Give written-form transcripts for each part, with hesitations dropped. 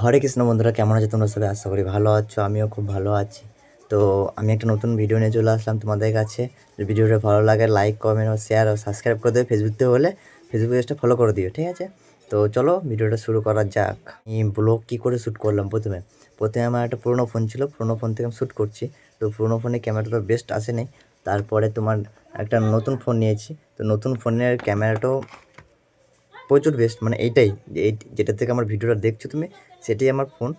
হরে কৃষ্ণ বন্ধুরা, কেমন আছো তোমরা সবাই? আশা করি ভালো আছো, আমিও খুব ভালো আছি। তো আমি একটা নতুন ভিডিও নিয়ে চলে আসলাম তোমাদের কাছে। যদি ভিডিওটা ভালো লাগে লাইক কমেন্ট ও শেয়ার ও সাবস্ক্রাইব করে দেবে। ফেসবুক থেকে হলে ফেসবুক পেজটা ফলো করে দিও, ঠিক আছে? তো চলো ভিডিওটা শুরু করা যাক। আমি ব্লগ কী করে শ্যুট করলাম প্রথমে আমার একটা পুরোনো ফোন ছিল, পুরোনো ফোন থেকে আমি শ্যুট করছি। তো পুরোনো ফোনে ক্যামেরাটা বেস্ট আসেনি। তারপরে তোমার একটা নতুন ফোন নিয়েছি, তো নতুন ফোনের ক্যামেরাটাও প্রচুর বেস্ট, মানে এইটাই যেটা থেকে আমার ভিডিওটা দেখছো তুমি, সেটাই আমার ফোন।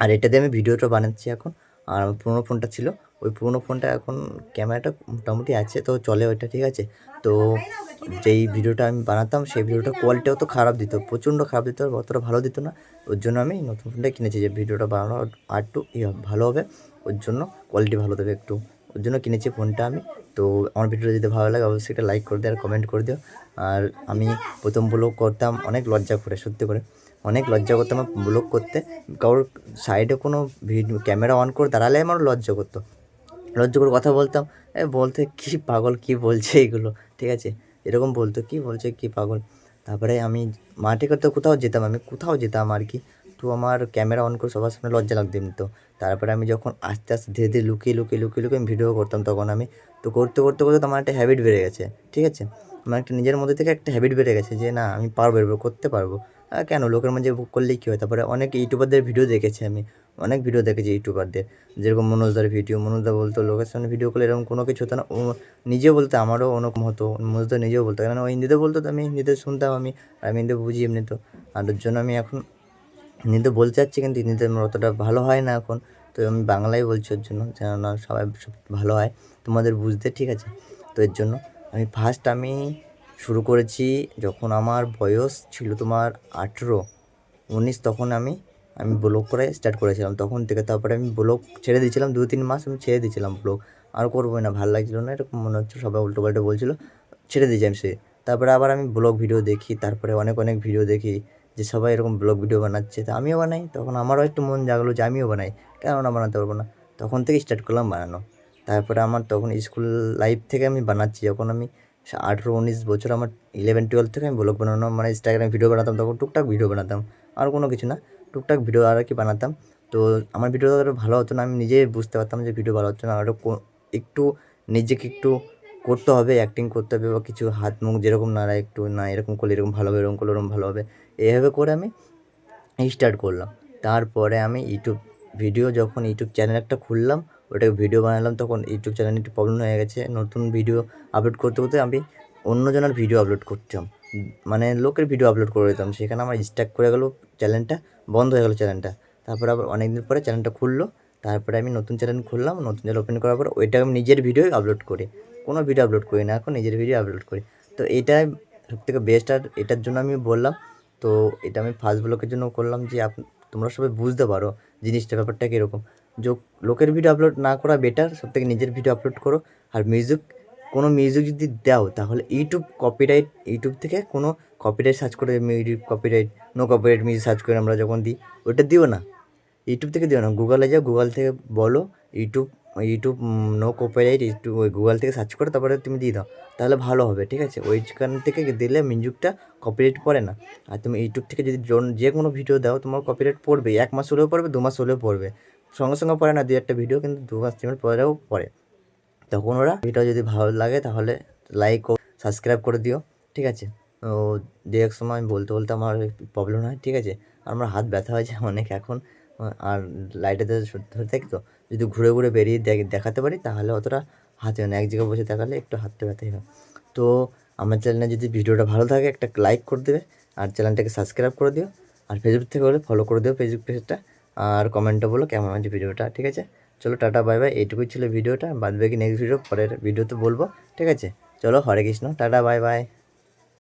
আর এটা দিয়ে আমি ভিডিওটা বানাচ্ছি এখন। আর আমার পুরোনো ফোনটা ছিল, ওই পুরোনো ফোনটা এখন ক্যামেরাটা মোটামুটি আছে, তো চলে ওইটা, ঠিক আছে? তো যেই ভিডিওটা আমি বানাতাম সেই ভিডিওটা কোয়ালিটিও তো খারাপ দিত, প্রচণ্ড খারাপ দিত, অতটা ভালো দিত না। ওর জন্য আমি নতুন ফোনটা কিনেছি, যে ভিডিওটা বানানো আর একটু ভালো হবে, ওর জন্য কোয়ালিটি ভালো দেবে একটু, ওর জন্য কিনেছি ফোনটা আমি। তো আমার ভিডিওটা যদি ভালো লাগে অবশ্যই একটা লাইক করে দিও আর কমেন্ট করে দিও। আর আমি প্রথম ব্লগ করতাম অনেক লজ্জা করে, সত্যি করে অনেক লজ্জা করতাম আমার ব্লগ করতে। কারোর সাইডে কোনো ভিডিও ক্যামেরা অন করে দাঁড়ালে আমার লজ্জা করতো, লজ্জা করে কথা বলতাম। বলতে কী পাগল, কী বলছে এগুলো, ঠিক আছে? এরকম বলতো, কী বলছে, কী পাগল। তারপরে আমি মাঠে করতে কোথাও যেতাম আর কি। তো আমার ক্যামেরা অন করে সবার সামনে লজ্জা লাগতো এমনি তো। তারপরে আমি যখন আস্তে আস্তে ধীরে ধীরে লুকিয়ে আমি ভিডিও করতাম, তখন আমি তো করতে করতে করতে তো আমার একটা হ্যাবিট বেড়ে গেছে, ঠিক আছে? আমার একটা নিজের মধ্যে থেকে একটা হ্যাবিট বেড়ে গেছে যে না, আমি পারবো, এরপর করতে পারবো। কেন লোকের মাঝে করলেই কী হয়? তারপরে অনেক ইউটিউবারদের ভিডিও দেখেছি আমি, অনেক ভিডিও দেখেছি ইউটিউবারদের, যেরকম মনোজদার ভিডিও। মনোজদা বলতো লোকের সামনে ভিডিও করলে এরকম কোনো কিছু হতো না। ও নিজেও বলতো, আমারও ওরকম হতো। মনোজদা নিজেও বলতো, কেন ও হিন্দিতে বলতো, তো আমি হিন্দিতে শুনতাম, আমি হিন্দি বুঝি এমনি তো। আর ওর জন্য আমি এখন হিন্দিতে বলতে চাচ্ছি, কিন্তু হিন্দিতে আমার অতটা ভালো হয় না এখন। তো আমি বাংলায় বলছি ওর জন্য, যেন না সবাই সব ভালো হয় তোমাদের বুঝতে, ঠিক আছে? তো এর জন্য আমি শুরু করেছি যখন আমার বয়স ছিল তোমার 18-19, তখন আমি ব্লগ করে স্টার্ট করেছিলাম তখন থেকে। তারপরে আমি ব্লগ ছেড়ে দিয়েছিলাম 2-3 মাস, আমি ছেড়ে দিয়েছিলাম ব্লগ, আর করবোই না, ভালো লাগছিলো না, এরকম মনে হচ্ছে, সবাই উল্টোপাল্টা বলছিলো, ছেড়ে দিয়েছি আমি তারপরে আবার আমি ব্লগ ভিডিও দেখি, তারপরে অনেক ভিডিও দেখি যে সবাই এরকম ব্লগ ভিডিও বানাচ্ছে, তো আমিও বানাই। তখন আমারও একটু মন জাগলো যে আমিও বানাই, কেন না বানাতে পারবো না? তখন থেকে স্টার্ট করলাম বানানো। তারপরে আমার তখন স্কুল লাইফ থেকে আমি বানাচ্ছি, যখন আমি 18-19 বছর, আমার 11-12 থেকে আমি ব্লগ বানানো, মানে ইনস্টাগ্রামে ভিডিও বানাতাম, তখন টুকটাক ভিডিও বানাতাম, আর কোনো কিছু না, টুকটাক ভিডিও আর কি বানাতাম। তো আমার ভিডিও ভালো হতো না, আমি নিজে বুঝতে পারতাম যে ভিডিও ভালো হচ্ছে না, আরও একটু নিজেকে একটু করতে হবে, অ্যাক্টিং করতে হবে, বা কিছু হাত মুখ যেরকম নাড়া, একটু না এরকম করলে এরকম ভালো হবে, এরকম করলে এরকম ভালো হবে, এইভাবে করে আমি স্টার্ট করলাম। তারপরে আমি যখন ইউটিউব চ্যানেল একটা খুললাম, ওটাকে ভিডিও বানালাম, তখন ইউটিউব চ্যানেলে একটু প্রবলেম হয়ে গেছে। নতুন ভিডিও আপলোড করতে করতে আমি অন্যজনের ভিডিও আপলোড করতাম, মানে লোকের ভিডিও আপলোড করে দিতাম, সেখানে আমার স্টাক করে গেলো, চ্যানেলটা বন্ধ হয়ে গেলো চ্যানেলটা। তারপরে আবার অনেক দিন পরে চ্যানেলটা খুললো, তারপরে আমি নতুন চ্যানেল খুললাম, নতুন চ্যানেল ওপেন করার পর ওইটা আমি নিজের ভিডিও আপলোড করি, কোনো ভিডিও আপলোড করি না এখন, নিজের ভিডিও আপলোড করি। তো এইটাই সবথেকে বেস্ট, আর এটার জন্য আমি বললাম। তো এটা আমি ফার্স্ট ব্লগের জন্য করলাম যে তোমরা সবাই বুঝতে পারো জিনিসটা, ব্যাপারটা কীরকম। লোকের ভিডিও আপলোড না করা বেটার, সবথেকে নিজের ভিডিও আপলোড করো। আর কোনো মিউজিক যদি দাও তাহলে ইউটিউব থেকে কোনো কপিরাইট সার্চ করে, copyright, no copyright music search করে আমরা যখন দিই, ওইটা দিও না, ইউটিউব থেকে দিও না, গুগলে যাও, গুগল থেকে বলো YouTube YouTube no copyright, YouTube ওই গুগল থেকে সার্চ করে তারপরে তুমি দিয়ে দাও, তাহলে ভালো হবে, ঠিক আছে? ওইখান থেকে দিলে মিউজিকটা কপিরাইট পড়ে না। আর তুমি ইউটিউব থেকে যদি যে কোনো ভিডিও দাও, তোমার কপিরাইট পড়বে, 1 মাস হলেও পড়বে, 2 মাস হলেও পড়বে, সঙ্গে সঙ্গে পড়ে না, 2-1টা ভিডিও, কিন্তু 2 মাস 3 মাস পরেও পড়ে। তখন ওরা ভিডিও যদি ভালো লাগে তাহলে লাইক ও সাবস্ক্রাইব করে দিও, ঠিক আছে? তো এক সময় আমি বলতে বলতে আমার প্রবলেম হয়, ঠিক আছে? আমার হাত ব্যথা হয়েছে অনেক এখন। আর লাইটে ধরে থাকি, তো যদি ঘুরে ঘুরে বেরিয়ে দেখাতে পারি তাহলে অতটা হাতে হয় না, এক জায়গায় বসে দেখালে একটু হাতটা ব্যথাই হয়। তো আমার চ্যানেলে যদি ভিডিওটা ভালো থাকে একটা লাইক করে দেবে, আর চ্যানেলটাকে সাবস্ক্রাইব করে দিও, আর ফেসবুক থেকে হলে ফলো করে দিও ফেসবুক পেজটা, আর কমেন্টে বলো কেমন আছে ভিডিওটা, ঠিক আছে? চলো টাটা বাই বাই, এইটুকুই ছিল ভিডিওটা, বাদ বাকি নেক্সট ভিডিও পরের ভিডিওতে বলবো, ঠিক আছে? চলো হরে কৃষ্ণ, টাটা বাই বাই।